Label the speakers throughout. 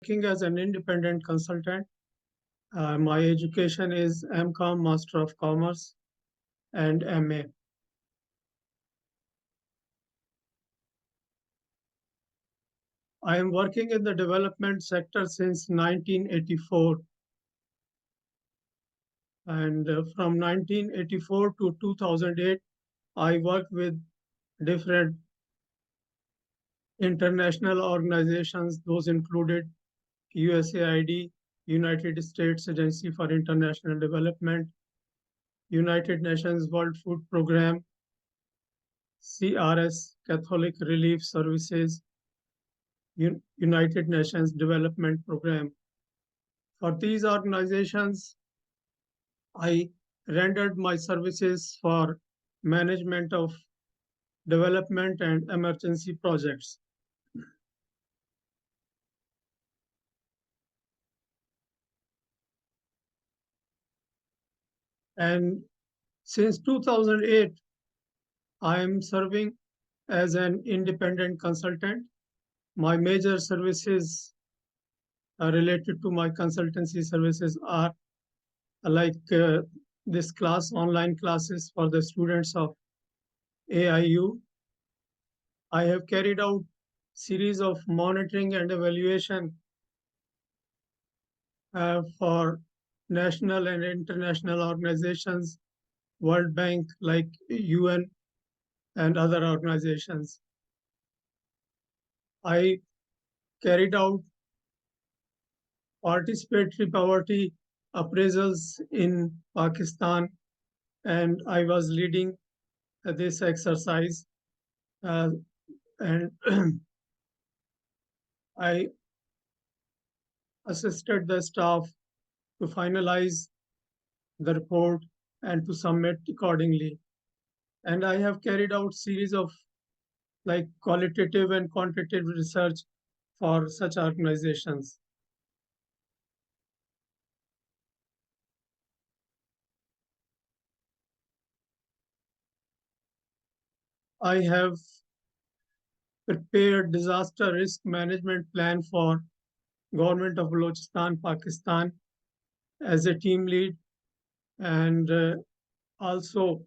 Speaker 1: working as an independent consultant. My education is MCom, Master of Commerce, and MA. I am working in the development sector since 1984, and from 1984 to 2008, I worked with different international organizations. Those included USAID, United States Agency for International Development, United Nations World Food Program, CRS, Catholic Relief Services, United Nations Development Program. For these organizations, I rendered my services for management of development and emergency projects. And since 2008, I am serving as an independent consultant. My major services related to my consultancy services are like this class, online classes for the students of AIU. I have carried out series of monitoring and evaluation for national and international organizations, World Bank, like UN and other organizations. I carried out participatory poverty appraisals in Pakistan, and I was leading this exercise. And I assisted the staff to finalize the report and to submit accordingly. And I have carried out series of like qualitative and quantitative research for such organizations. I have prepared disaster risk management plan for government of Balochistan, Pakistan as a team lead, and also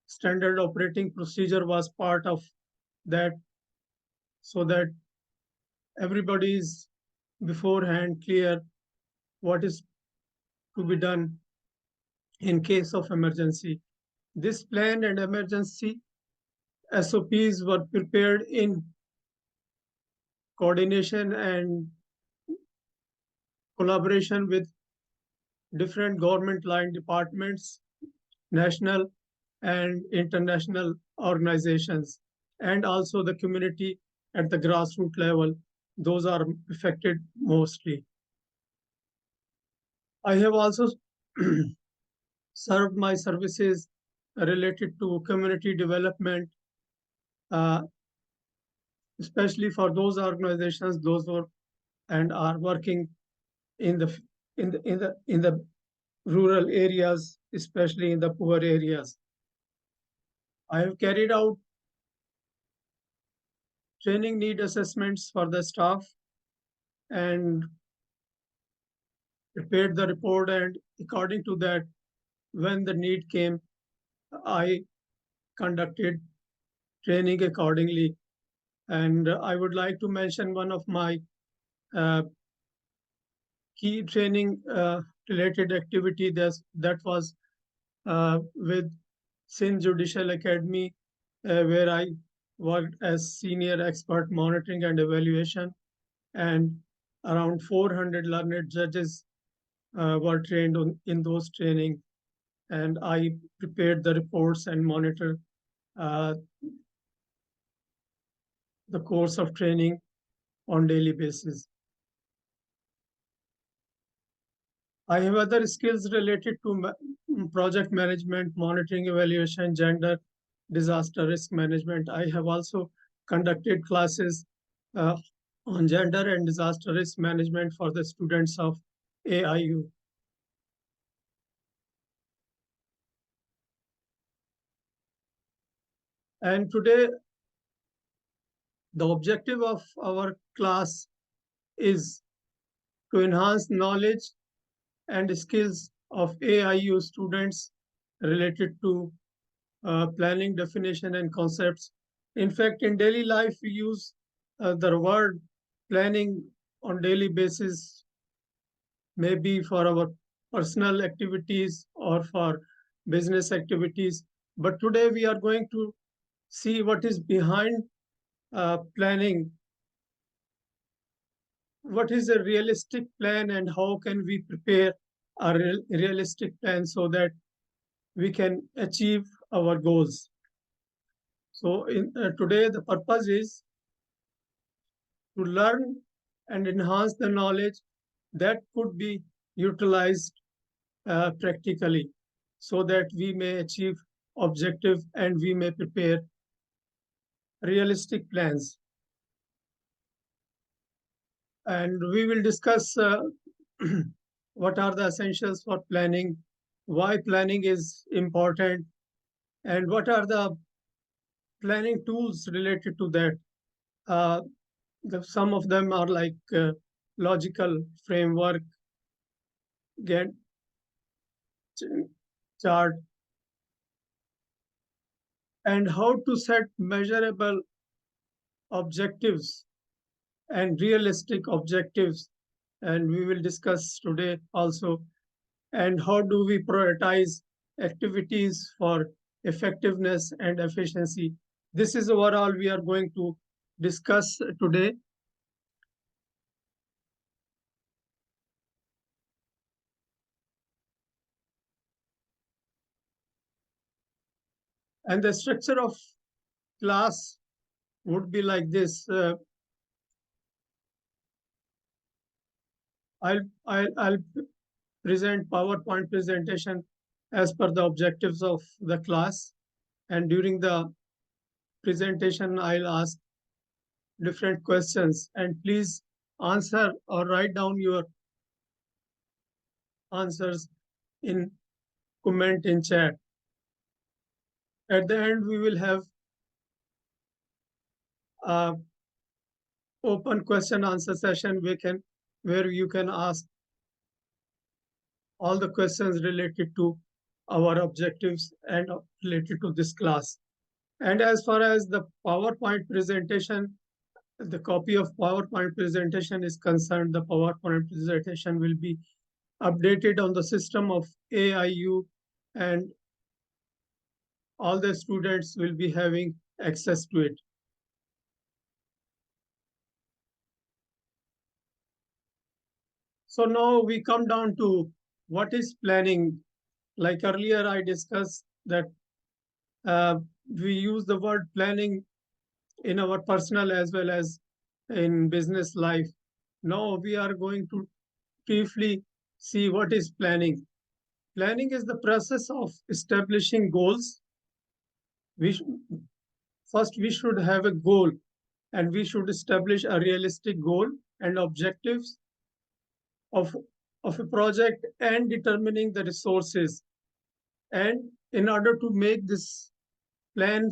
Speaker 1: standard operating procedure was part of that, so that everybody is beforehand clear what is to be done in case of emergency. This plan and emergency SOPs were prepared in coordination and collaboration with different government line departments, national and international organizations, and also the community at the grassroots level. Those are affected mostly. I have also served my services related to community development, uh, especially for those organizations, those who and are working in the in the rural areas, especially in the poor areas. I have carried out training need assessments for the staff and prepared the report, and according to that, when the need came, I conducted training accordingly. And I would like to mention one of my uh, key training related activity that was with Sindh Judicial Academy, where I worked as senior expert monitoring and evaluation, and around 400 learned judges were trained in those training, and I prepared the reports and monitor uh, the course of training on daily basis. I have other skills related to project management, monitoring, evaluation, gender, disaster risk management. I have also conducted classes uh, on gender and disaster risk management for the students of AIU. And today, the objective of our class is to enhance knowledge and skills of AIU students related to planning definition and concepts. In fact, in daily life, we use the word planning on daily basis, maybe for our personal activities or for business activities. But today we are going to see what is behind planning, what is a realistic plan, and how can we prepare a realistic plan so that we can achieve our goals. So today the purpose is to learn and enhance the knowledge that could be utilized practically so that we may achieve objective and we may prepare realistic plans. And we will discuss what are the essentials for planning, why planning is important, and what are the planning tools related to that. Uh, some of them are like logical framework, Gantt chart, and how to set measurable objectives and realistic objectives. And we will discuss today also. And how do we prioritize activities for effectiveness and efficiency? This is overall we are going to discuss today. And the structure of class would be like this. I'll present PowerPoint presentation as per the objectives of the class. And during the presentation, I'll ask different questions. And please answer or write down your answers in comment in chat. At the end, we will have a open question answer session where you can ask all the questions related to our objectives and related to this class. And as far as the PowerPoint presentation, the copy of PowerPoint presentation is concerned, the PowerPoint presentation will be updated on the system of AIU, and all the students will be having access to it. So now we come down to what is planning. Like earlier, I discussed that uh, we use the word planning in our personal as well as in business life. Now we are going to briefly see what is planning. Planning is the process of establishing goals. We sh- First we should have a goal, and we should establish a realistic goal and objectives of, of a project and determining the resources. And in order to make this plan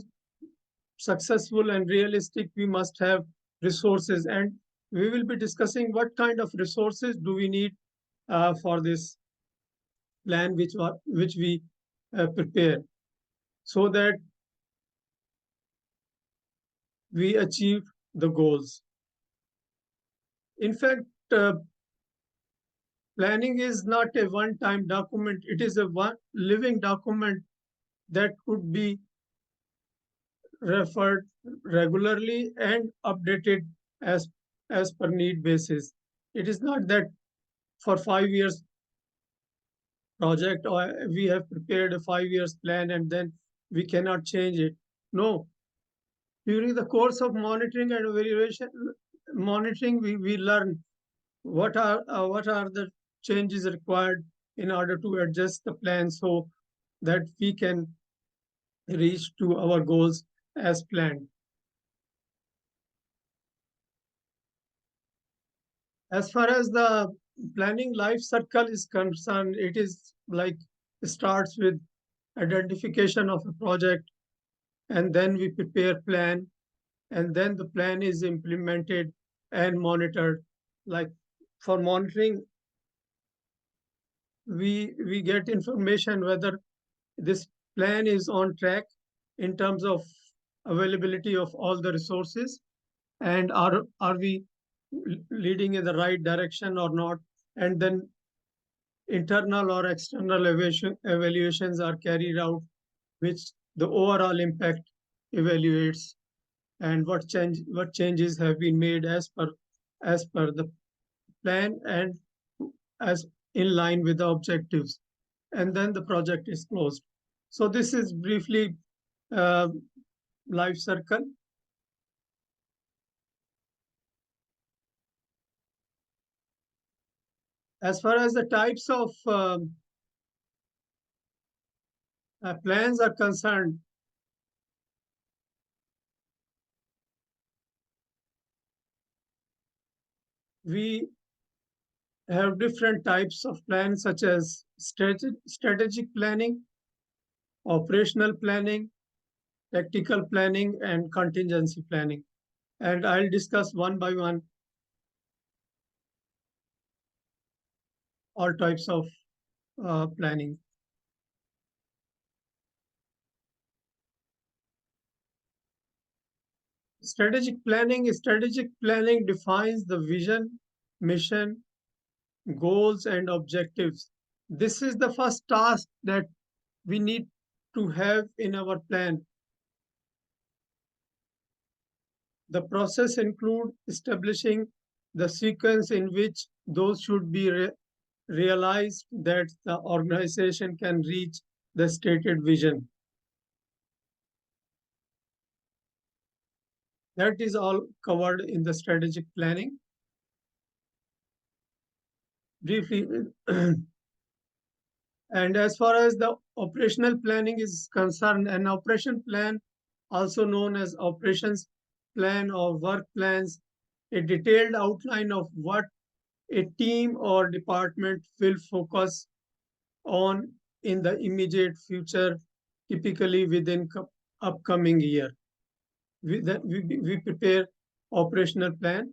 Speaker 1: successful and realistic, we must have resources. And we will be discussing what kind of resources do we need for this plan which we prepare so that we achieve the goals. In fact, planning is not a one-time document. It is a one living document that could be referred regularly and updated as, as per need basis. It is not that for 5 years project or we have prepared a 5 years plan and then we cannot change it. No, during the course of monitoring and evaluation, monitoring, we learn what are the changes required in order to adjust the plan so that we can reach to our goals as planned. As far as the planning life cycle is concerned, it is like starts with identification of a project, and then we prepare plan, and then the plan is implemented and monitored like For monitoring, we get information whether this plan is on track in terms of availability of all the resources, and are we leading in the right direction or not. And then internal or external evaluations are carried out, which the overall impact evaluates, and what changes have been made as per the plan and as in line with the objectives, and then the project is closed. So this is briefly uh, life circle. As far as the types of plans are concerned, we have different types of plans such as strategic planning, operational planning, tactical planning, and contingency planning. And I'll discuss one by one all types of planning. Strategic planning defines the vision, mission, goals, and objectives. This is the first task that we need to have in our plan. The process include establishing the sequence in which those should be realized that the organization can reach the stated vision. That is all covered in the strategic planning. Briefly, and as far as the operational planning is concerned, an operation plan, also known as operations plan or work plans, a detailed outline of what a team or department will focus on in the immediate future, typically within upcoming year. We prepare operational plan,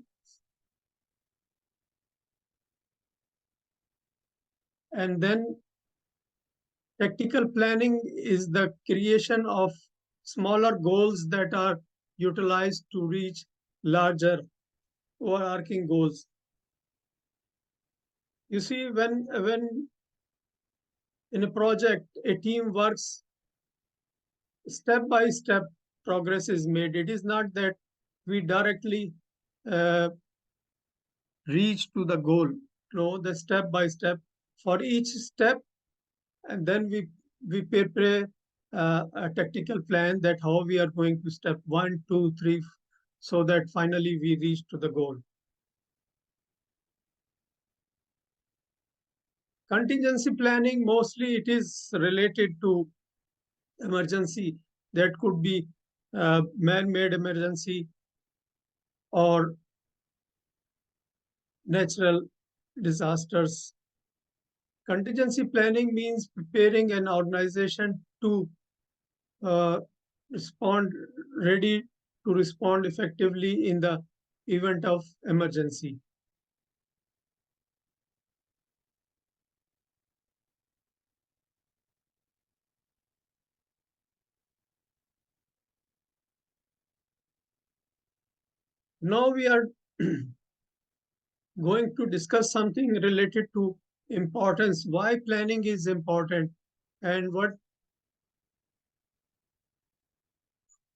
Speaker 1: and then tactical planning is the creation of smaller goals that are utilized to reach larger overarching goals. You see, when in a project a team works step by step, progress is made. It is not that we directly uh, reach to the goal. No, the step by step for each step, and then we prepare a tactical plan that how we are going to step one, two, three, so that finally we reach to the goal. Contingency planning, mostly it is related to emergency. That could be man-made emergency or natural disasters. Contingency planning means preparing an organization to uh, respond ready to respond effectively in the event of emergency. Now we are going to discuss something related to importance, why planning is important, and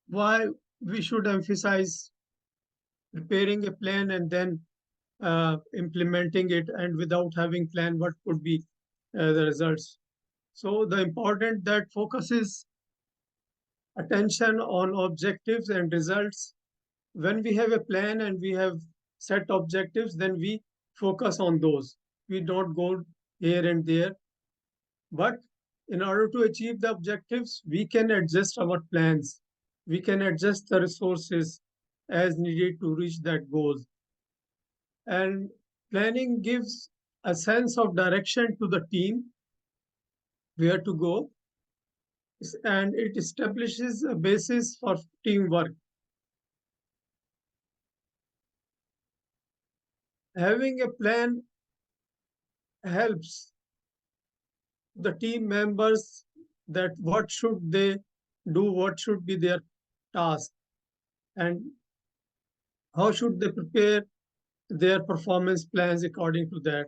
Speaker 1: why we should emphasize preparing a plan and then implementing it, and without having plan what could be the results. So the important that focuses attention on objectives and results. When we have a plan and we have set objectives, then we focus on those. We don't go here and there. But in order to achieve the objectives, we can adjust our plans. We can adjust the resources as needed to reach that goal. And planning gives a sense of direction to the team, where to go, and it establishes a basis for teamwork. Having a plan helps the team members that what should they do, what should be their task, and how should they prepare their performance plans according to that.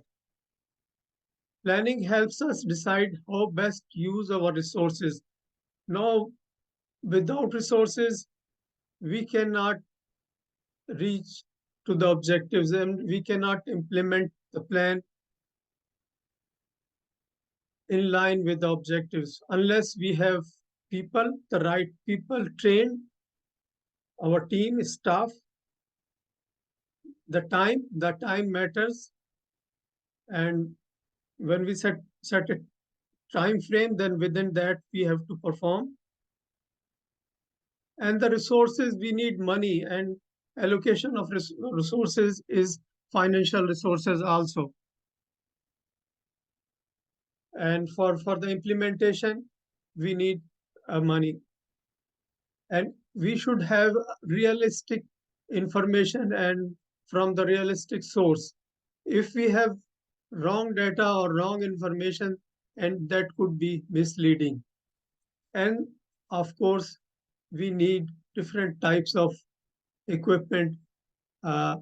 Speaker 1: Planning helps us decide how best to use our resources. Now, without resources, we cannot reach to the objectives and we cannot implement the plan in line with the objectives unless we have people, the right people trained, our team, staff, the time matters. And when we set a time frame, then within that we have to perform. And the resources, we need money, and allocation of resources is financial resources also. And for the implementation, we need money. And we should have realistic information and from the realistic source. If we have wrong data or wrong information, and that could be misleading. And of course, we need different types of equipment uh,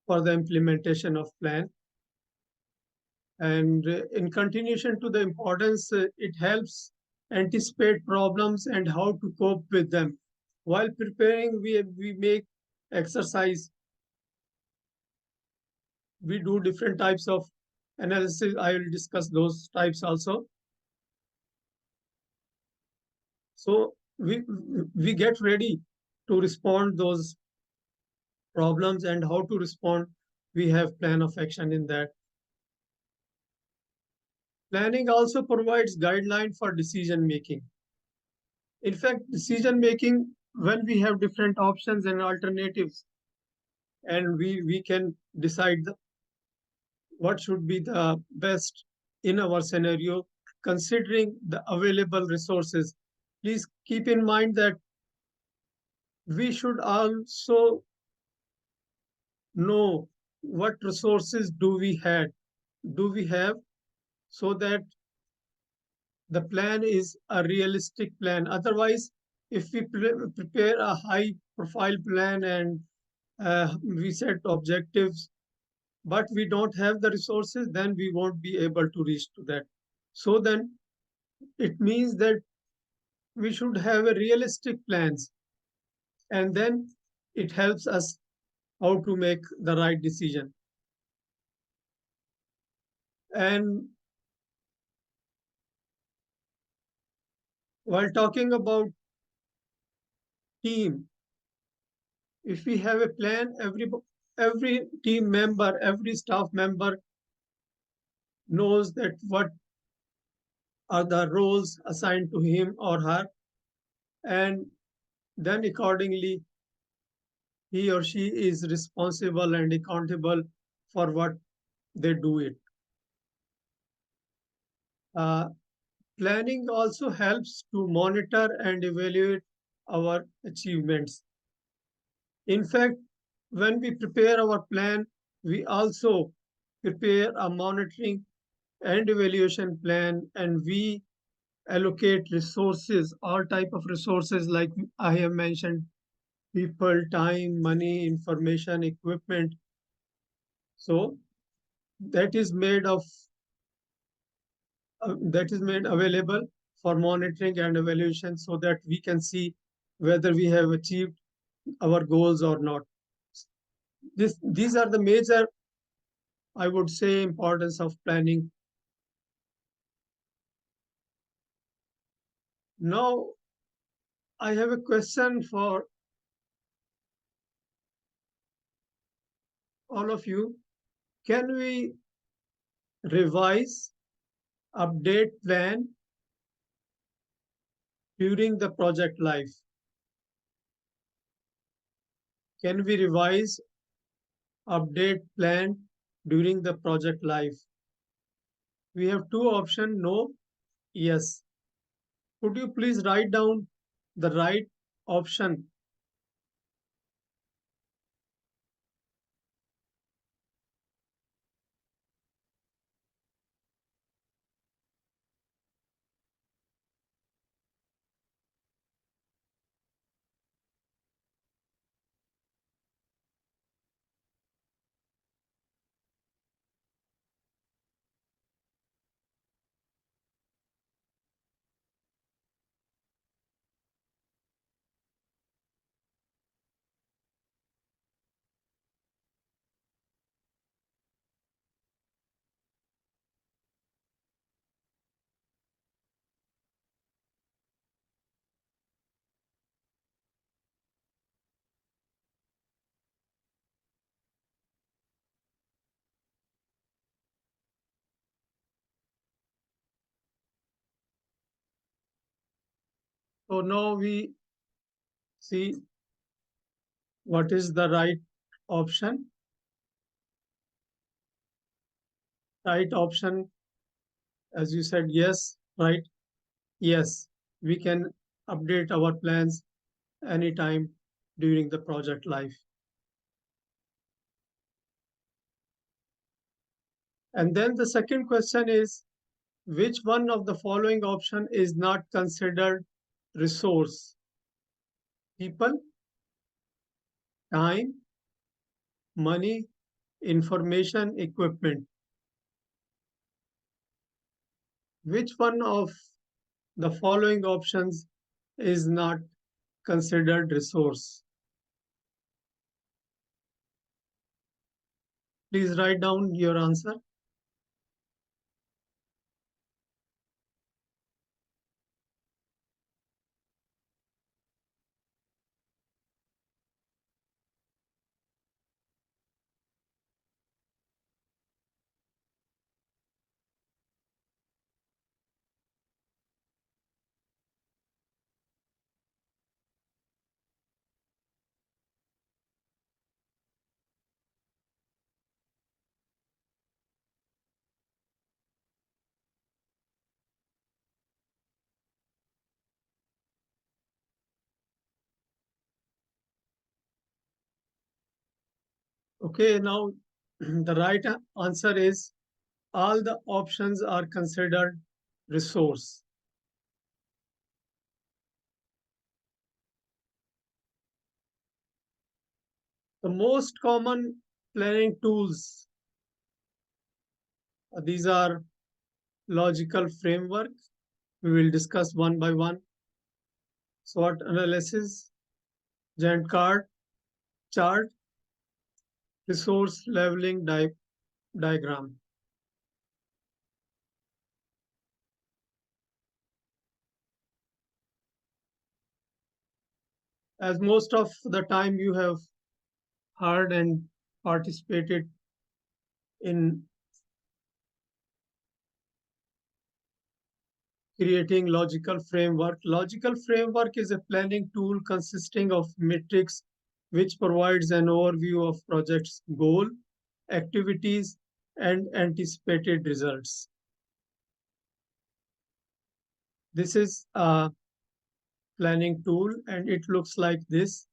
Speaker 1: for the implementation of plan. And in continuation to the importance, it helps anticipate problems and how to cope with them. While preparing, we make exercise, we do different types of analysis. I will discuss those types also. So we get ready to respond those problems and how to respond. We have plan of action in that. Planning also provides guideline for decision making. In fact, decision making, when we have different options and alternatives, and we can decide what should be the best in our scenario, considering the available resources. Please keep in mind that we should also know what resources do we have so that the plan is a realistic plan. Otherwise, if we prepare a high profile plan and we set objectives, but we don't have the resources, then we won't be able to reach to that. So then it means that we should have a realistic plans, and then it helps us how to make the right decision. And while talking about team, if we have a plan, every team member, every staff member knows that what are the roles assigned to him or her, and then accordingly he or she is responsible and accountable for what they do it. Uh, Planning also helps to monitor and evaluate our achievements. In fact, when we prepare our plan, we also prepare a monitoring and evaluation plan, and we allocate resources, all type of resources like I have mentioned, people, time, money, information, equipment. So that is made of that is made available for monitoring and evaluation so that we can see whether we have achieved our goals or not. These are the major, I would say, importance of planning. Now, I have a question for all of you. Can we revise, update plan during the project life? Can we revise, update plan during the project life? We have two options, no, yes. Could you please write down the right option? So now we see what is the right option. Right option, as you said, yes, right? Yes, we can update our plans anytime during the project life. And then the second question is, which one of the following option is not considered resource? People, time, money, information, equipment. Which one of the following options is not considered resource? Please write down your answer. Okay, now the right answer is all the options are considered resource. The most common planning tools, these are logical framework. We will discuss one by one. SWOT analysis, Gantt chart, resource leveling diagram. As most of the time you have heard and participated in creating logical framework. Logical framework is a planning tool consisting of metrics which provides an overview of project's goal, activities, and anticipated results. This is a planning tool and it looks like this.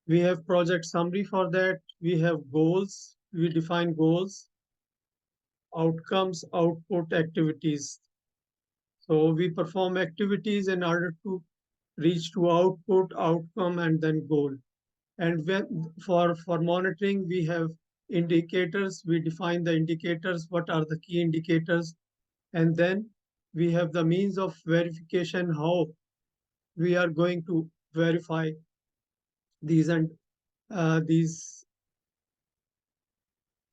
Speaker 1: We have project summary for that. We have goals. We define goals, outcomes, output, activities. So we perform activities in order to reach to output, outcome, and then goal. And when, for monitoring, we have indicators. We define the indicators. What are the key indicators? And then we have the means of verification, how we are going to verify these and these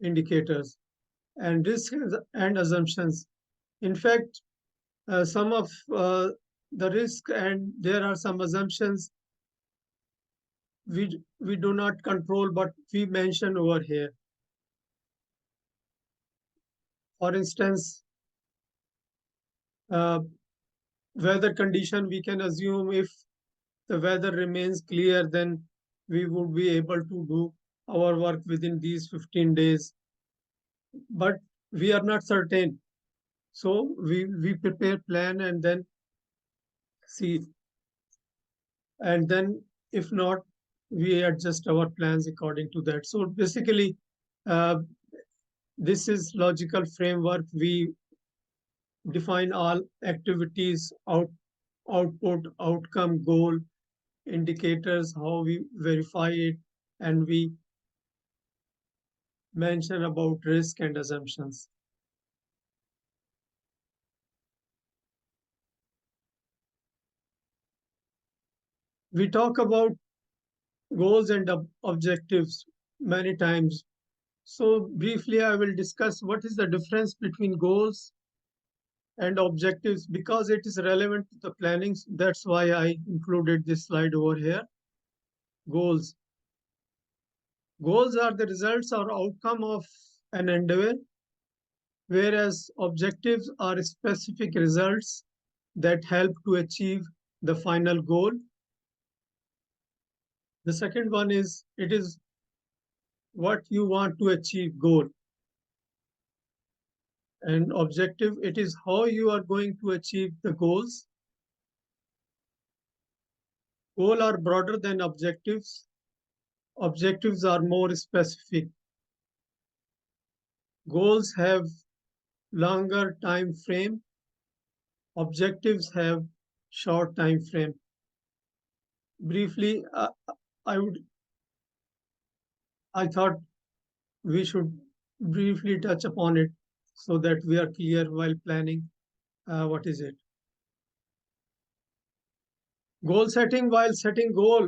Speaker 1: indicators and risks and assumptions. In fact, some of the risk and there are some assumptions we do not control, but we mention over here. For instance, uh, weather condition, we can assume if the weather remains clear, then we would be able to do our work within these 15 days. But we are not certain. So we prepare plan and then see. And then if not, we adjust our plans according to that. So basically, uh, this is logical framework. We define all activities, output, outcome, goal, indicators, how we verify it, and we mention about risk and assumptions. We talk about goals and objectives many times. So briefly, I will discuss what is the difference between goals and objectives because it is relevant to the planning. That's why I included this slide over here. Goals. Goals are the results or outcome of an endeavor, whereas objectives are specific results that help to achieve the final goal. The second one is it is what you want to achieve goal, and objective it is how you are going to achieve the goals. Goals are broader than objectives. Objectives are more specific. Goals have longer time frame. Objectives have short time frame. Briefly, I would I thought we should briefly touch upon it so that we are clear while planning. What is it? Goal setting. While setting goal,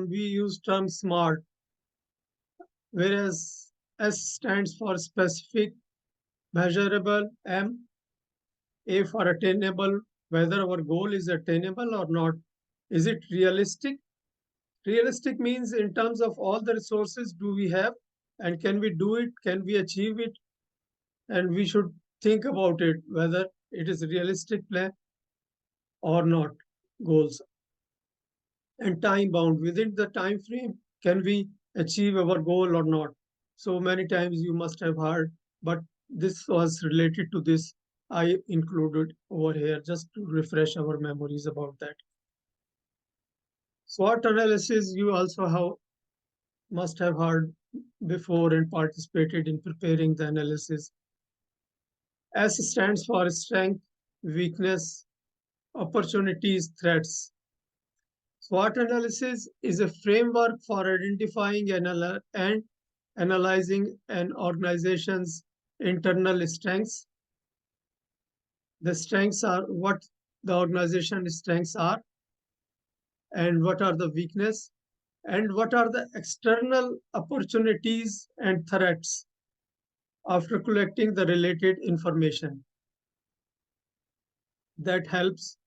Speaker 1: we use term SMART, whereas S stands for specific, measurable, A for attainable, whether our goal is attainable or not. Is it realistic? Realistic means in terms of all the resources do we have and can we do it? Can we achieve it? And we should think about it whether it is a realistic plan or not. Goals and time bound within the time frame, can we achieve our goal or not? So many times you must have heard, but this was related to this. I included over here just to refresh our memories about that. SWOT analysis you also have must have heard before and participated in preparing the analysis. S stands for strength, weakness, opportunities, threats. SWOT analysis is a framework for identifying and analyzing an organization's internal strengths. The strengths are what the organization's strengths are, and what are the weakness, and what are the external opportunities and threats after collecting the related information. That helps.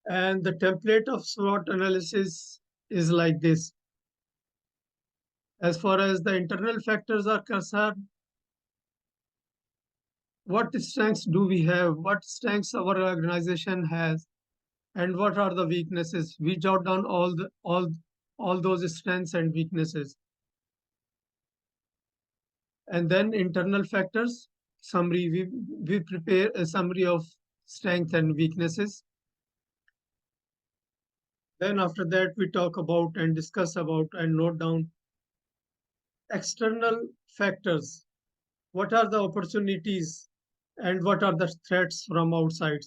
Speaker 1: And the template of SWOT analysis is like this. As far as the internal factors are concerned, what strengths do we have? What strengths our organization has? And what are the weaknesses? We jot down all those strengths and weaknesses. And then internal factors summary. We prepare a summary of strengths and weaknesses. Then after that, we talk about and discuss about and note down external factors. What are the opportunities and what are the threats from outside?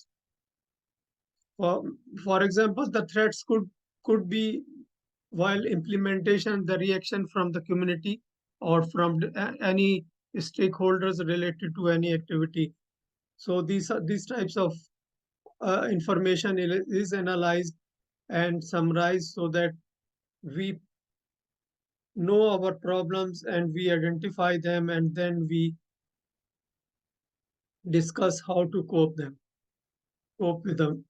Speaker 1: For, for example, the threats could be while implementation, the reaction from the community or from any stakeholders related to any activity. So these types of information is analyzed and summarized so that we know our problems and we identify them and then we discuss how to cope with them.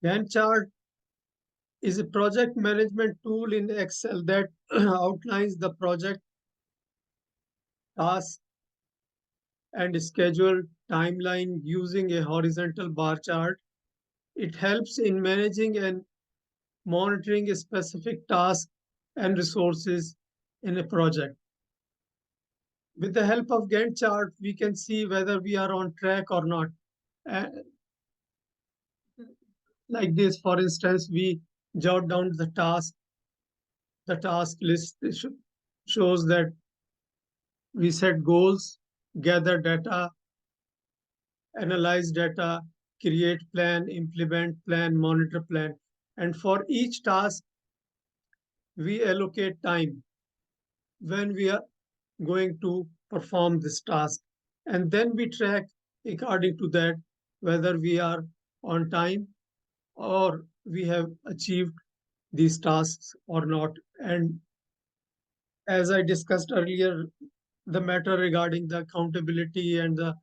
Speaker 1: Gantt chart is a project management tool in Excel that outlines the project task and schedule timeline using a horizontal bar chart. It helps in managing and monitoring a specific task and resources in a project. With the help of Gantt chart, we can see whether we are on track or not. Uh, like this, for instance, we jot down the task. The task list shows that we set goals, gather data, analyze data, create plan, implement plan, monitor plan. And for each task, we allocate time when we are going to perform this task. And then we track according to that whether we are on time or we have achieved these tasks or not. And as I discussed earlier, the matter regarding the accountability and the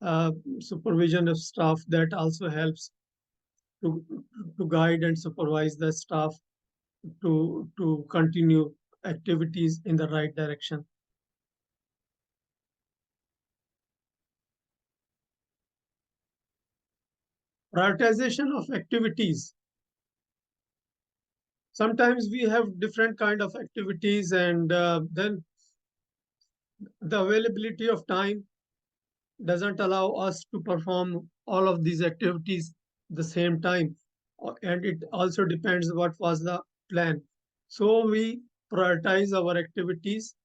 Speaker 1: uh, supervision of staff that also helps to, to guide and supervise the staff to continue activities in the right direction. Prioritization of activities. Sometimes we have different kind of activities, and then the availability of time doesn't allow us to perform all of these activities the same time. And it also depends what was the plan. So we prioritize our activities,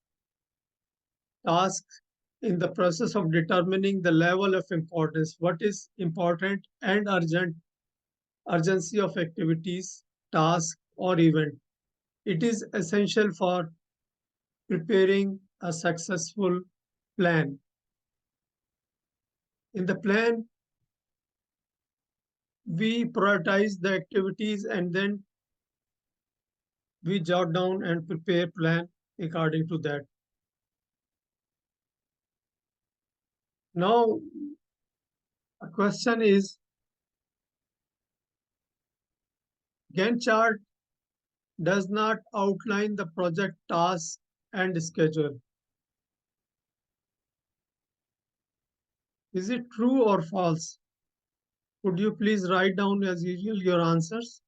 Speaker 1: tasks in the process of determining the level of importance, what is important and urgency of activities, task or event. It is essential for preparing a successful plan. In the plan, we prioritize the activities and then we jot down and prepare plan according to that. Now, a question is, Gantt chart does not outline the project task and schedule. Is it true or false? Could you please write down as usual your answers?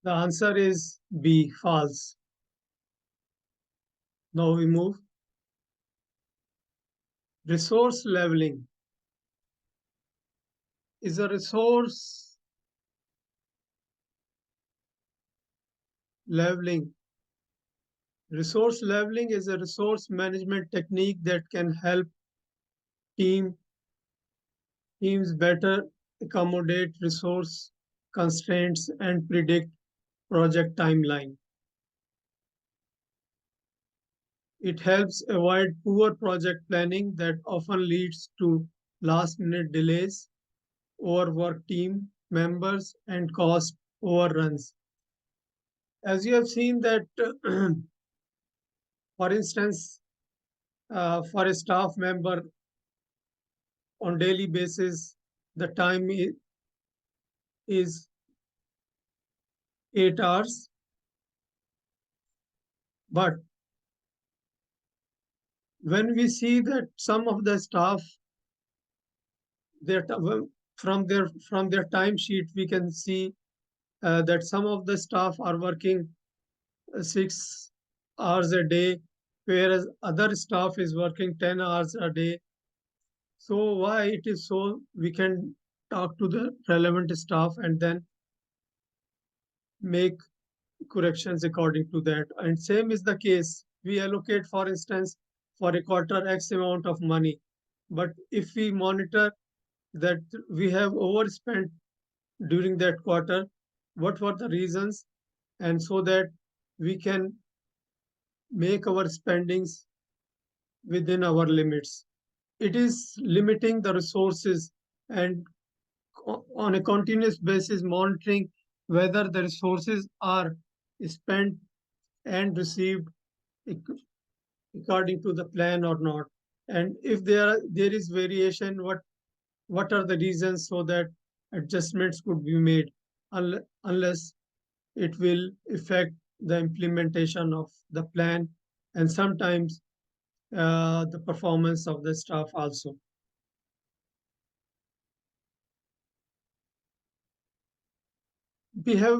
Speaker 1: The answer is B, false. Now we move. Resource leveling. Is a leveling. Resource leveling is a resource management technique that can help team teams better accommodate resource constraints and predict project timeline. It helps avoid poor project planning that often leads to last minute delays, overworked team members, and cost overruns. As you have seen that, for instance, for a staff member on daily basis, the time is 8 hours, but when we see that some of the staff, their from their time sheet, we can see that some of the staff are working 6 hours a day, whereas other staff is working 10 hours a day. So why it is so? We can talk to the relevant staff and then make corrections according to that. And same is the case. We allocate, for instance, for a quarter X amount of money. But if we monitor that we have overspent during that quarter, what were the reasons? And so that we can make our spendings within our limits. It is limiting the resources and on a continuous basis monitoring whether the resources are spent and received according to the plan or not. And if there is variation, what are the reasons so that adjustments could be made, unless it will affect the implementation of the plan and sometimes the performance of the staff also. We have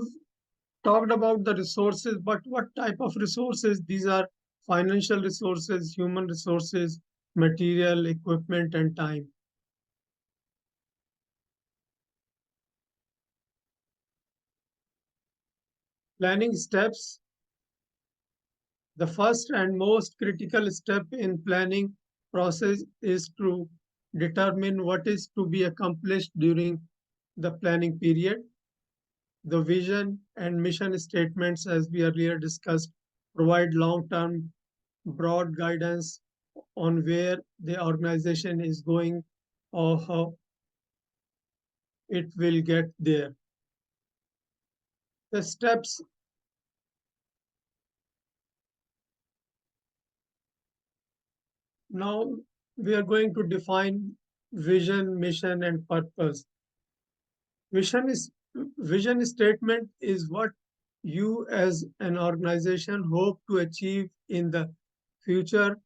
Speaker 1: talked about the resources, but what type of resources? These are financial resources, human resources, material, equipment, and time. Planning steps. The first and most critical step in planning process is to determine what is to be accomplished during the planning period. The vision and mission statements, as we earlier discussed, provide long-term broad guidance on where the organization is going or how it will get there. The steps now we are going to define vision, mission, and purpose. Vision is vision statement is what you as an organization hope to achieve in the future,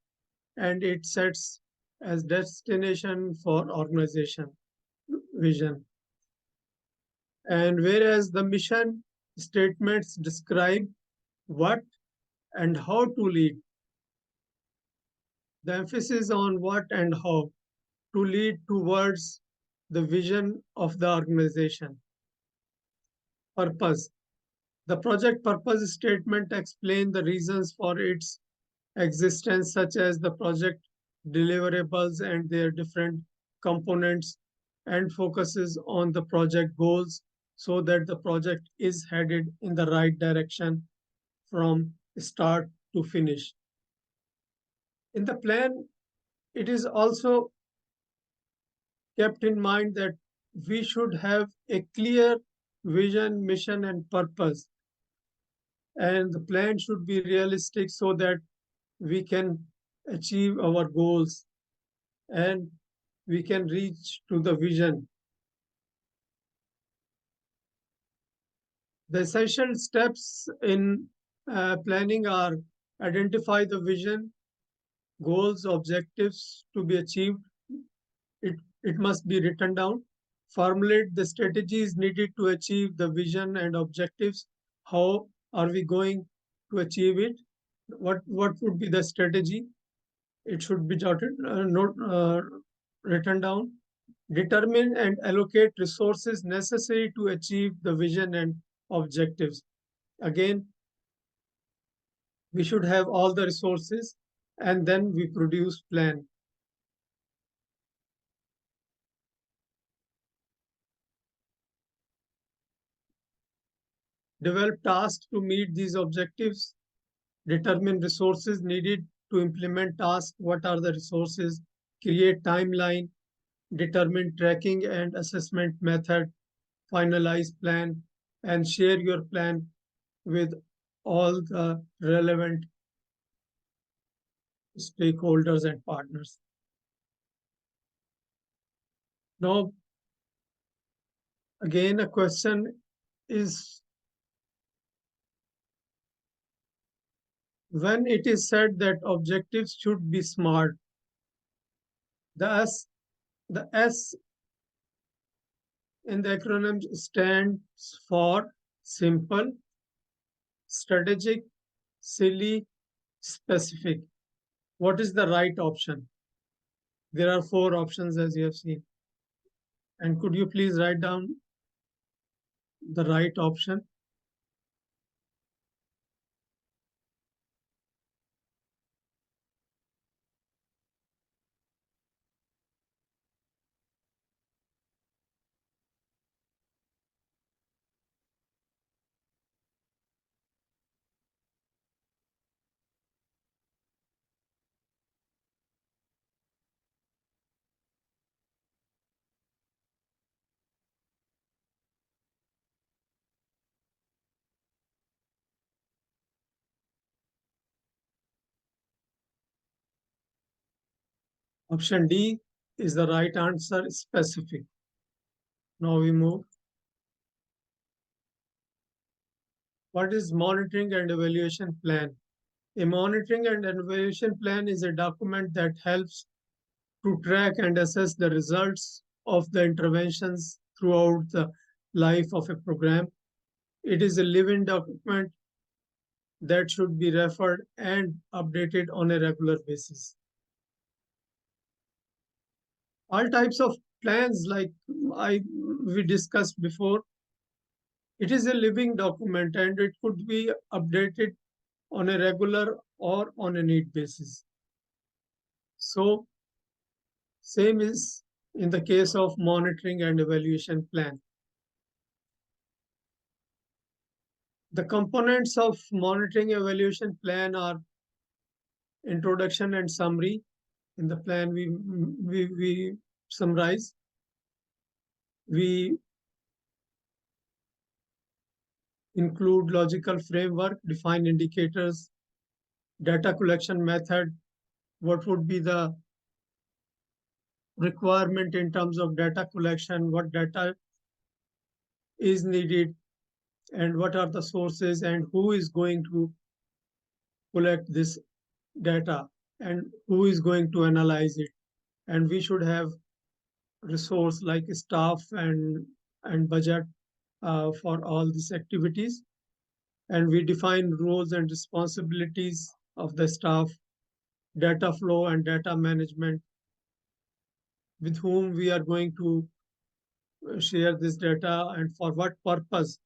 Speaker 1: and it sets as destination for organization vision. And whereas the mission statements describe what and how to lead, the emphasis on what and how to lead towards the vision of the organization. Purpose. The project purpose statement explains the reasons for its existence, such as the project deliverables and their different components, and focuses on the project goals so that the project is headed in the right direction from start to finish. In the plan, it is also kept in mind that we should have a clear vision, mission, and purpose. And the plan should be realistic so that we can achieve our goals and we can reach to the vision. The essential steps in planning are identify the vision, goals, objectives to be achieved. It must be written down. Formulate the strategies needed to achieve the vision and objectives. How are we going to achieve it? What would be the strategy? It should be written down. Determine and allocate resources necessary to achieve the vision and objectives. Again, we should have all the resources and then we produce plan. Develop tasks to meet these objectives. Determine resources needed to implement tasks. What are the resources? Create timeline. Determine tracking and assessment method. Finalize plan and share your plan with all the relevant stakeholders and partners. Now, again, a question is when it is said that objectives should be smart, the S, the S in the acronym stands for simple, strategic, silly, specific. What is the right option? There are four options as you have seen. And could you please write down the right option? Option D is the right answer, specific. Now we move. What is monitoring and evaluation plan? A monitoring and evaluation plan is a document that helps to track and assess the results of the interventions throughout the life of a program. It is a living document that should be referred and updated on a regular basis. All types of plans, like we discussed before, it is a living document and it could be updated on a regular or on a need basis. So, same is in the case of monitoring and evaluation plan. The components of monitoring evaluation plan are introduction and summary. In the plan, we summarize. We include logical framework, define indicators, data collection method, what would be the requirement in terms of data collection, what data is needed, and what are the sources, and who is going to collect this data, and who is going to analyze it. And we should have resource like staff and budget for all these activities. And we define roles and responsibilities of the staff, data flow and data management, with whom we are going to share this data and for what purpose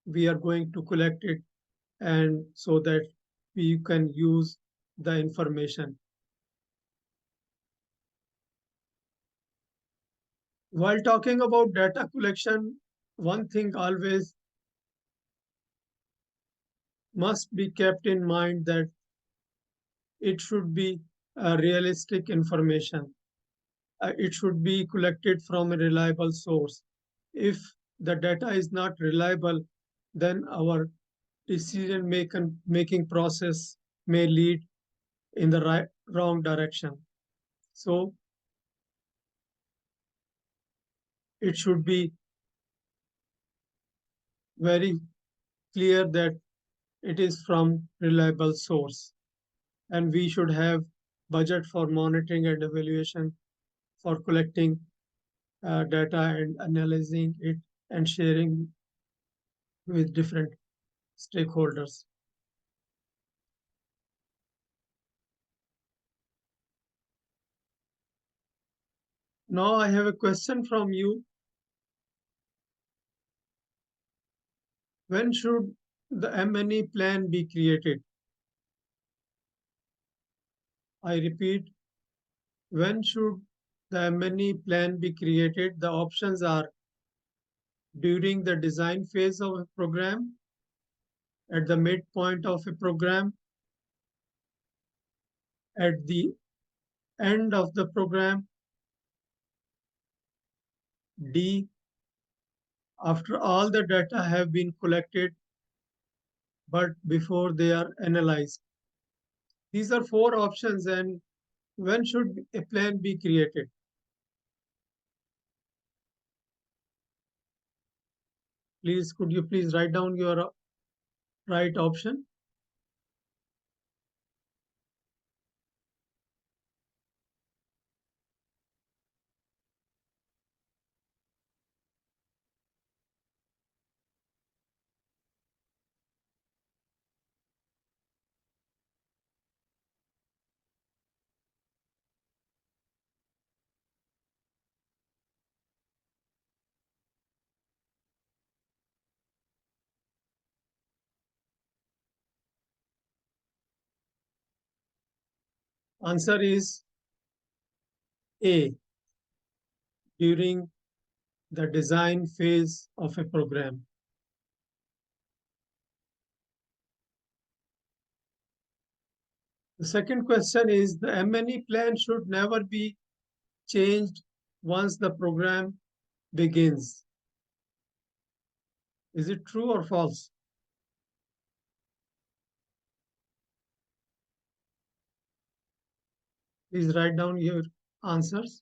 Speaker 1: we are going to collect it, and so that we can use the information. While talking about data collection, one thing always must be kept in mind that it should be realistic information. It should be collected from a reliable source. If the data is not reliable, then our decision making process may lead in the wrong direction. So it should be very clear that it is from reliable source, and we should have budget for monitoring and evaluation, for collecting data and analyzing it and sharing with different stakeholders. Now I have a question from you. When should the M&E plan be created? I repeat, when should the M&E plan be created? The options are during the design phase of a program, at the midpoint of a program, at the end of the program, D, after all the data have been collected, but before they are analyzed. These are four options, and when should a plan be created? Please, could you please write down your right option? Answer is A, during the design phase of a program. The second question is the M&E plan should never be changed once the program begins. Is it true or false? Please write down your answers.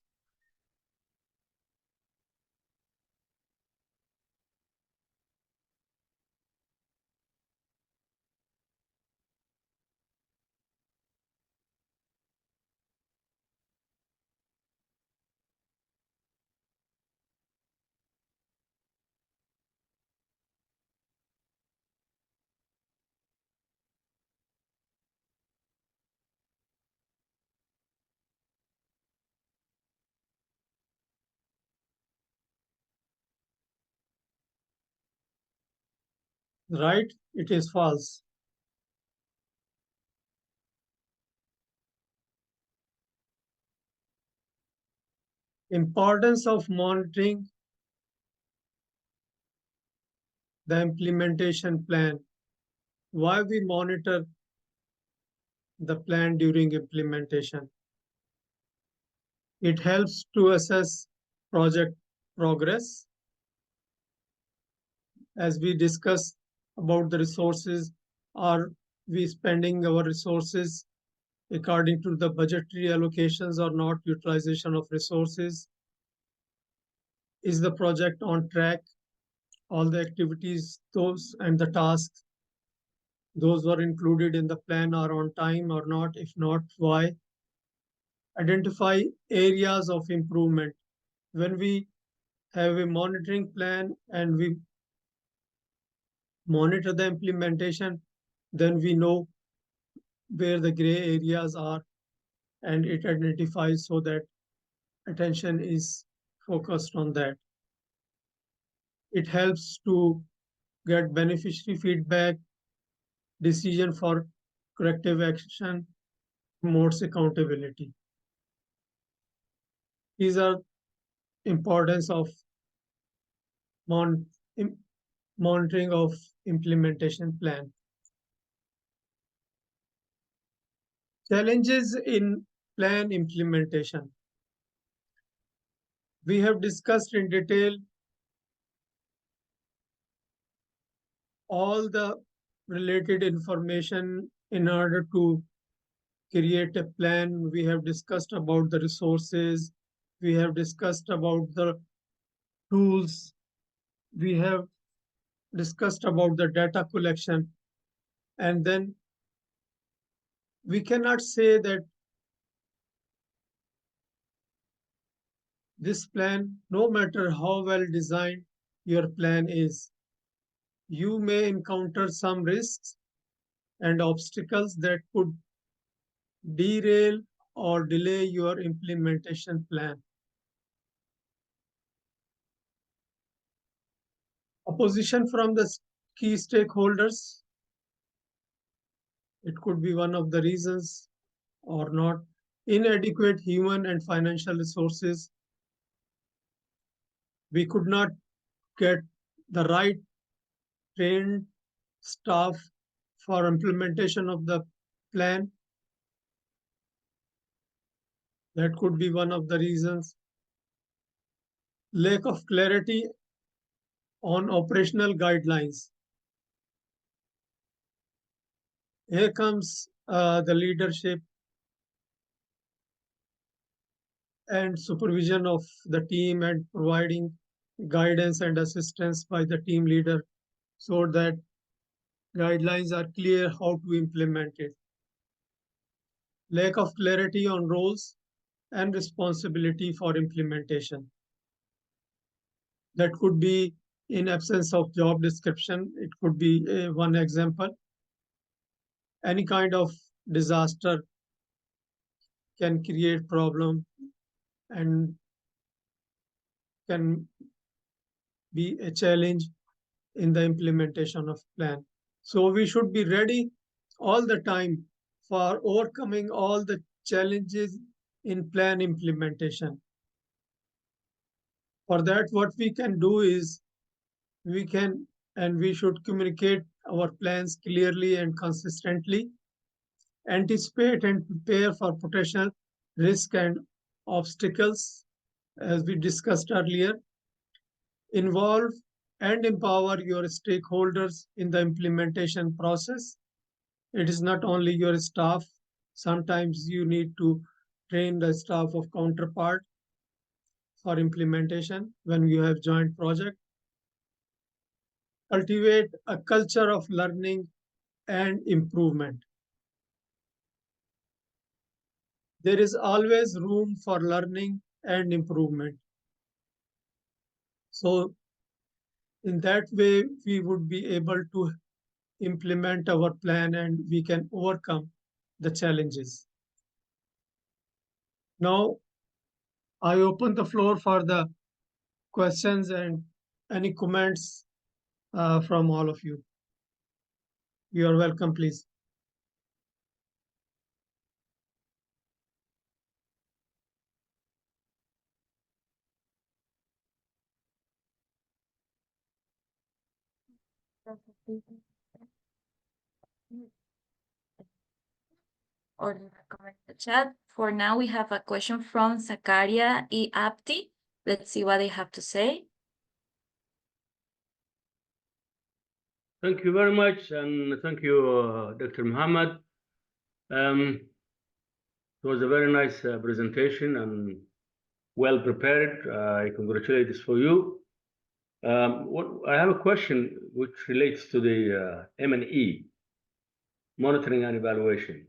Speaker 1: Right, it is false. Importance of monitoring the implementation plan. Why we monitor the plan during implementation? It helps to assess project progress. As we discuss about the resources, are we spending our resources according to the budgetary allocations or not? Utilization of resources. Is the project on track? All the activities, those and the tasks, those were included in the plan are on time or not? If not, why? Identify areas of improvement. When we have a monitoring plan and we monitor the implementation, then we know where the gray areas are and it identifies so that attention is focused on that. It helps to get beneficiary feedback, decision for corrective action, promotes accountability. These are importance of mon- im- monitoring of implementation plan. Challenges in plan implementation. We have discussed in detail all the related information in order to create a plan. We have discussed about the resources. We have discussed about the tools. We have discussed about the data collection. And then we cannot say that this plan, no matter how well designed your plan is, you may encounter some risks and obstacles that could derail or delay your implementation plan. Opposition from the key stakeholders, it could be one of the reasons or not. Inadequate human and financial resources, we could not get the right trained staff for implementation of the plan. That could be one of the reasons. Lack of clarity on operational guidelines. Here comes the leadership and supervision of the team and providing guidance and assistance by the team leader so that guidelines are clear how to implement it. Lack of clarity on roles and responsibility for implementation. That could be in absence of job description. It could be one example. Any kind of disaster can create problem and can be a challenge in the implementation of plan. So we should be ready all the time for overcoming all the challenges in plan implementation. For that, what we can do is we can and we should communicate our plans clearly and consistently, anticipate and prepare for potential risk and obstacles, as we discussed earlier, involve and empower your stakeholders in the implementation process. It is not only your staff. Sometimes you need to train the staff of counterpart for implementation when you have joint project. Cultivate a culture of learning and improvement. There is always room for learning and improvement. So in that way, we would be able to implement our plan and we can overcome the challenges. Now, I open the floor for the questions and any comments from all of you. You are welcome, please.
Speaker 2: or comment in the chat. For now, we have a question from Zakaria E. Apti. Let's see what they have to say.
Speaker 3: Thank you very much, and thank you, Dr. Muhammad. It was a very nice presentation and well prepared. I congratulate this for you. I have a question which relates to the M&E, monitoring and evaluation.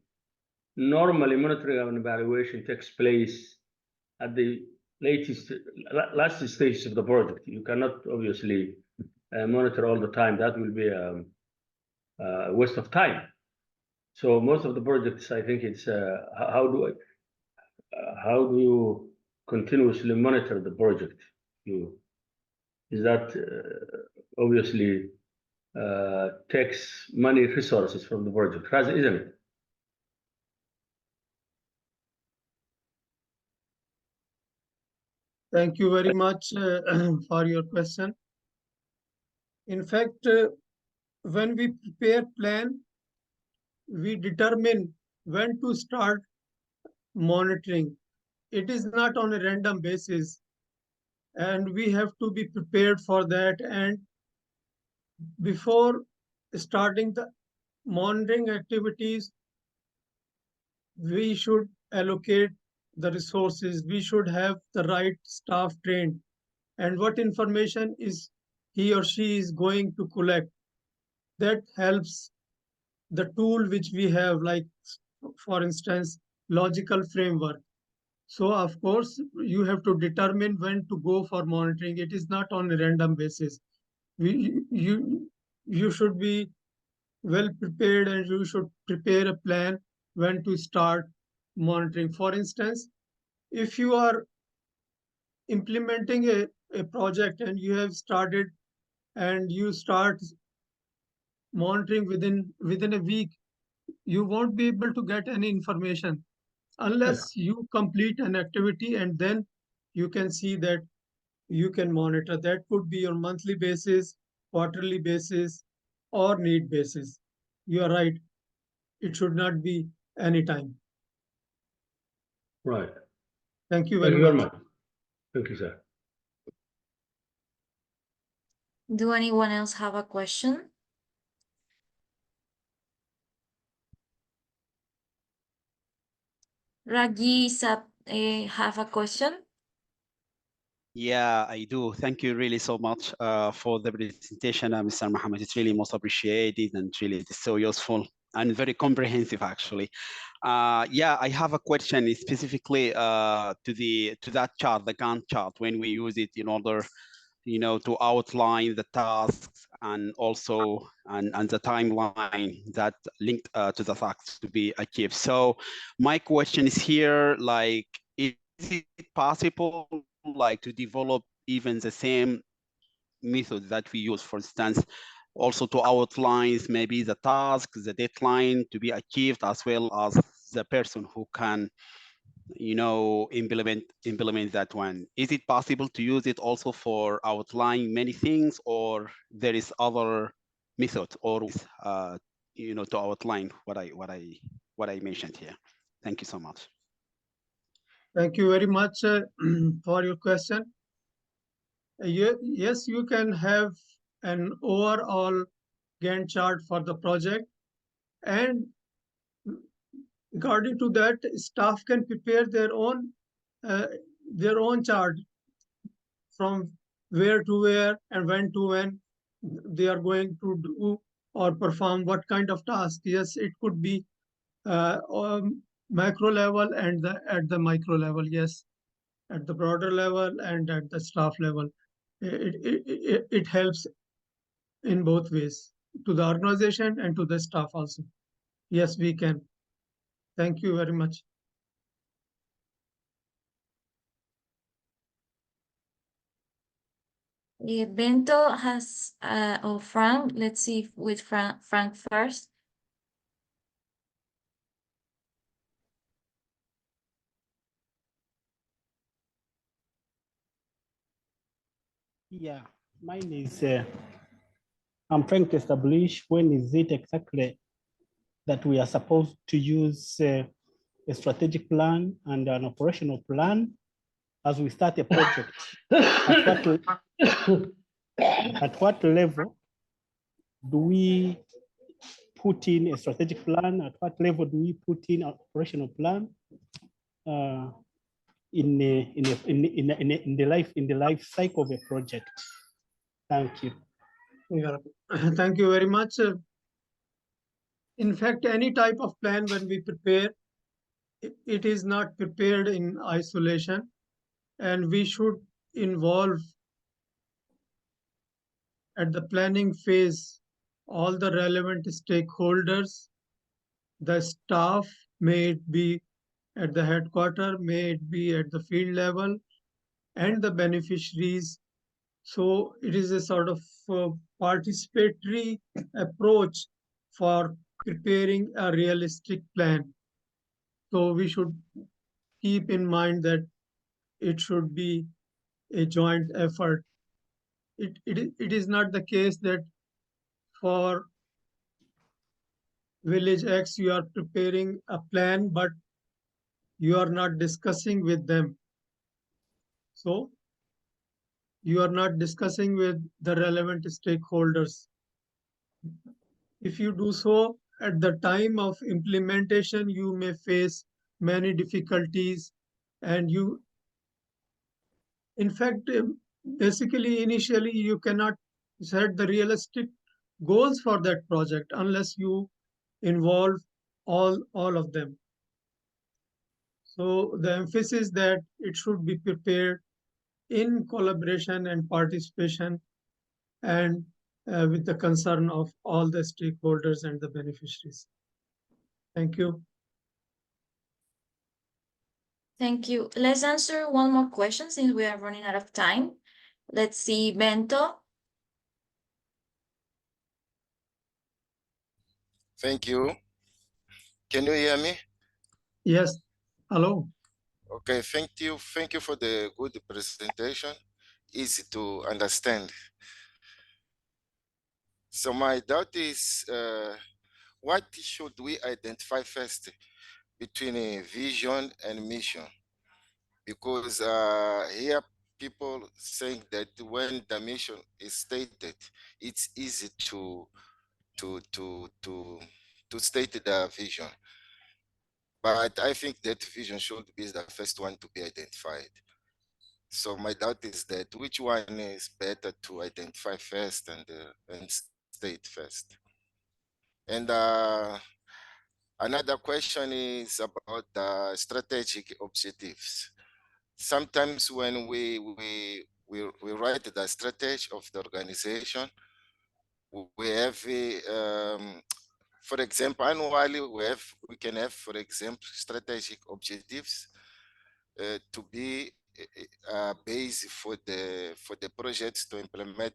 Speaker 3: Normally, monitoring and evaluation takes place at the last stage of the project. You cannot obviously monitor all the time. That will be a waste of time. So most of the projects, I think it's how do you continuously monitor the project? Is that obviously takes money resources from the project, isn't it?
Speaker 1: Thank you very much for your question. In fact, when we prepare plan, we determine when to start monitoring. It is not on a random basis, and we have to be prepared for that. And before starting the monitoring activities, we should allocate the resources. We should have the right staff trained, and what information is he or she is going to collect. That helps the tool which we have, like for instance, logical framework. So of course, you have to determine when to go for monitoring. It is not on a random basis. We, you should be well prepared, and you should prepare a plan when to start monitoring. For instance, if you are implementing a project and you have started and you start monitoring within a week, you won't be able to get any information
Speaker 3: Yeah.
Speaker 1: unless you complete an activity, and then you can see that you can monitor. That could be on monthly basis, quarterly basis, or need basis. You are right. It should not be anytime.
Speaker 3: Right.
Speaker 1: Thank you
Speaker 3: Thank
Speaker 1: very
Speaker 3: you very
Speaker 1: much.
Speaker 3: much. Thank you, sir.
Speaker 2: Do anyone else have a question? Raji have a question?
Speaker 4: Yeah, I do. Thank you really so much for the presentation, Mr. Muhammad. It's really most appreciated, and really it's so useful and very comprehensive, actually. Yeah, I have a question specifically to that chart, the Gantt chart, when we use it in order, to outline the tasks and also and the timeline that linked to the tasks to be achieved. So my question is here, like, is it possible, like, to develop even the same method that we use, for instance, also to outline maybe the task, the deadline to be achieved, as well as the person who can, implement that one? Is it possible to use it also for outlining many things, or there is other method or to outline what I mentioned here? Thank you so much.
Speaker 1: Thank you very much for your question. Yes, you can have an overall Gantt chart for the project, and according to that, staff can prepare uh, their own chart from where to where and when to when they are going to do or perform what kind of task. Yes, it could be macro level and at the micro level. Yes, at the broader level and at the staff level. It helps in both ways, to the organization and to the staff also. Yes, we can. Thank you very much.
Speaker 2: Bento has, or Frank, let's see with Frank first.
Speaker 5: Yeah, mine is, I'm trying to establish when is it exactly that we are supposed to use a strategic plan and an operational plan as we start a project. At what level do we put in a strategic plan? At what level do we put in an operational plan in the life cycle of a project? Thank you.
Speaker 1: Yeah. Thank you very much. In fact, any type of plan when we prepare, it is not prepared in isolation, and we should involve at the planning phase all the relevant stakeholders, the staff, may it be at the headquarter, may it be at the field level, and the beneficiaries. So it is a sort of participatory approach for preparing a realistic plan. So we should keep in mind that it should be a joint effort. It is not the case that for village X you are preparing a plan, but you are not discussing with them. So you are not discussing with the relevant stakeholders. If you do so, at the time of implementation, you may face many difficulties, and you, in fact, basically, initially, you cannot set the realistic goals for that project unless you involve all of them. So the emphasis that it should be prepared in collaboration and participation, and with the concern of all the stakeholders and the beneficiaries. Thank you.
Speaker 2: Thank you. Let's answer one more question since we are running out of time. Let's see, Bento.
Speaker 6: Thank you. Can you hear me?
Speaker 1: Yes. Hello.
Speaker 6: Okay, thank you. Thank you for the good presentation. Easy to understand. So my doubt is, what should we identify first between a vision and mission? Because here people saying that when the mission is stated, it's easy to state the vision. But I think that vision should be the first one to be identified. So my doubt is that which one is better to identify first and state first. And another question is about the strategic objectives. Sometimes when we write the strategy of the organization, we have for example, annually we can have, for example, strategic objectives to be base for the projects to implement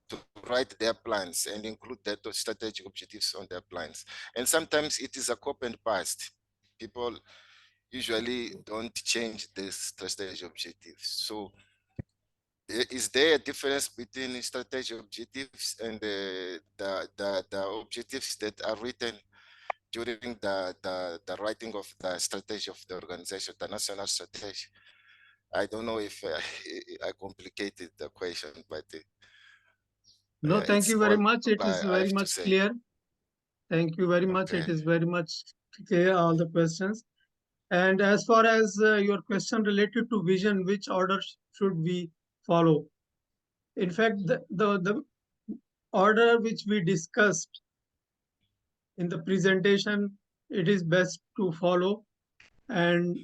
Speaker 6: to write their plans and include that strategic objectives on their plans. And sometimes it is a copy and paste. People usually don't change this strategic objectives. So is there a difference between strategic objectives and the objectives that are written during the writing of the strategy of the organization, the national strategy? I don't know if I complicated the question, but
Speaker 1: No, thank
Speaker 6: it's
Speaker 1: you very
Speaker 6: all
Speaker 1: much. It is
Speaker 6: I
Speaker 1: very
Speaker 6: have to
Speaker 1: much
Speaker 6: say.
Speaker 1: clear. Thank you very much.
Speaker 6: Okay.
Speaker 1: It is very much clear, all the questions. And as far as your question related to vision, which order should we follow? In fact, the order which we discussed in the presentation, it is best to follow and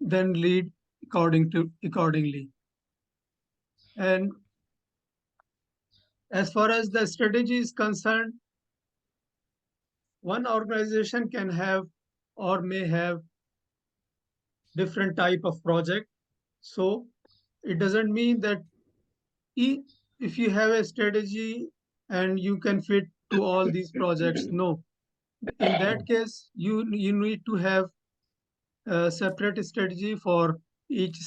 Speaker 1: then lead accordingly. And as far as the strategy is concerned, one organization can have or may have different type of project. So it doesn't mean that if you have a strategy and you can fit to all these projects, no. In that case, you need to have a separate strategy for each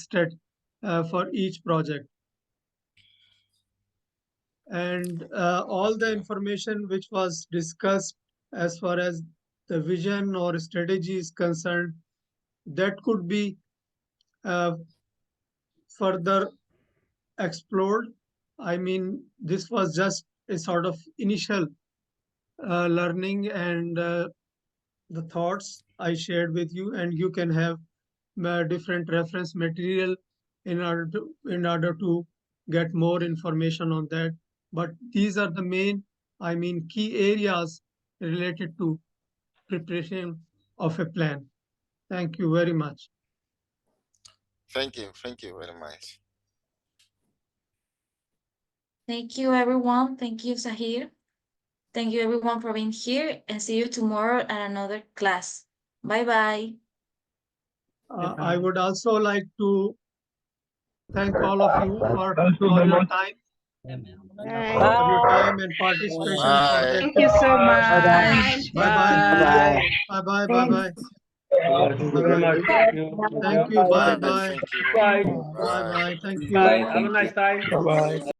Speaker 1: project. and all the information which was discussed as far as the vision or strategy is concerned, that could be further explored. I mean, this was just a sort of initial learning and the thoughts I shared with you, and you can have different reference material in order to get more information on that. But these are the main, I mean, key areas related to preparation of a plan. Thank you very much.
Speaker 6: Thank you very much.
Speaker 2: Thank you, everyone. Thank you, Saghir. Thank you, everyone, for being here, and see you tomorrow at another class. Bye-bye.
Speaker 1: I would also like to thank all of you for your time, and participation for
Speaker 6: Bye.
Speaker 1: that.
Speaker 7: Thank you so much.
Speaker 1: Bye bye.
Speaker 4: Bye.
Speaker 1: Bye bye. Bye bye.
Speaker 3: Thank you very much.
Speaker 1: Thank you. Bye
Speaker 6: Bye.
Speaker 1: bye.
Speaker 6: Thank you.
Speaker 3: Bye.
Speaker 1: Bye
Speaker 6: Bye.
Speaker 1: bye. Thank you.
Speaker 3: Bye. Have a nice time.
Speaker 5: Bye-bye.